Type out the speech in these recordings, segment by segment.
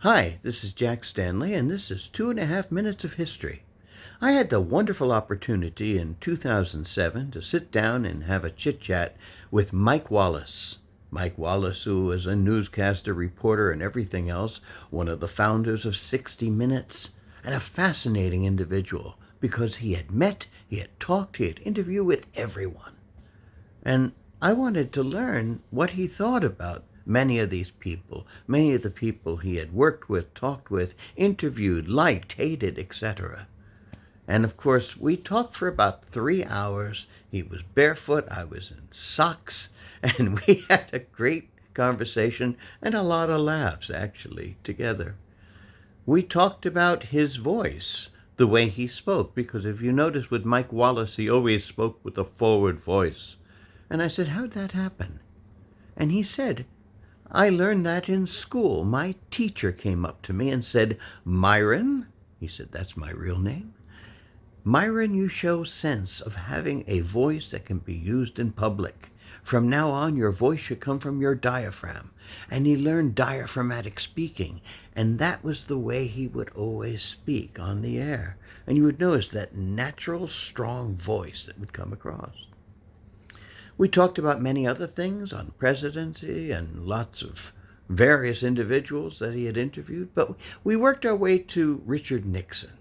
Hi, this is Jack Stanley, and this is 2.5 Minutes of History. I had the wonderful opportunity in 2007 to sit down and have a chit-chat with Mike Wallace. Mike Wallace, who was a newscaster, reporter, and everything else, one of the founders of 60 Minutes, and a fascinating individual because he had met, he had talked, he had interviewed with everyone. And I wanted to learn what he thought about many of these people, many of the people he had worked with, talked with, interviewed, liked, hated, etc. And of course, we talked for about 3 hours. He was barefoot, I was in socks, and we had a great conversation and a lot of laughs, actually, together. We talked about his voice, the way he spoke, because if you notice with Mike Wallace, he always spoke with a forward voice. And I said, how'd that happen? And he said, I learned that in school. My teacher came up to me and said, Myron, he said, that's my real name. Myron, you show sense of having a voice that can be used in public. From now on, your voice should come from your diaphragm. And he learned diaphragmatic speaking, and that was the way he would always speak on the air. And you would notice that natural, strong voice that would come across. We talked about many other things on presidency and lots of various individuals that he had interviewed, but we worked our way to Richard Nixon.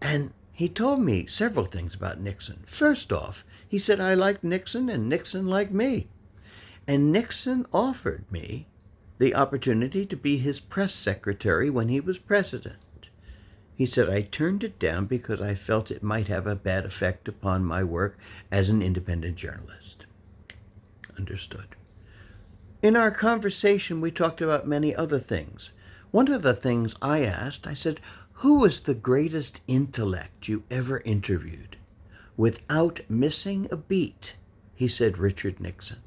And he told me several things about Nixon. First off, he said, I liked Nixon and Nixon liked me. And Nixon offered me the opportunity to be his press secretary when he was president. He said, I turned it down because I felt it might have a bad effect upon my work as an independent journalist. Understood. In our conversation, we talked about many other things. One of the things I asked, I said, who was the greatest intellect you ever interviewed? Without missing a beat, he said, Richard Nixon.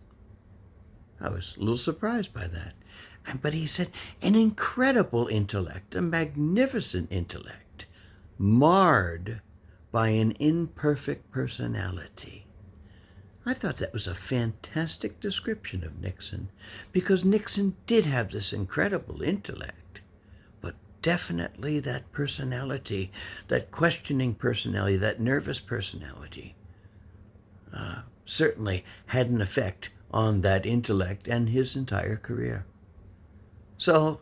I was a little surprised by that. But he said, an incredible intellect, a magnificent intellect, marred by an imperfect personality. I thought that was a fantastic description of Nixon, because Nixon did have this incredible intellect, but definitely that personality, that questioning personality, that nervous personality, certainly had an effect on that intellect and his entire career. So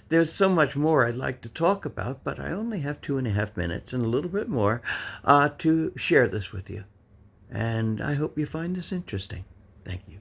there's so much more I'd like to talk about, but I only have 2.5 minutes and a little bit more to share this with you. And I hope you find this interesting. Thank you.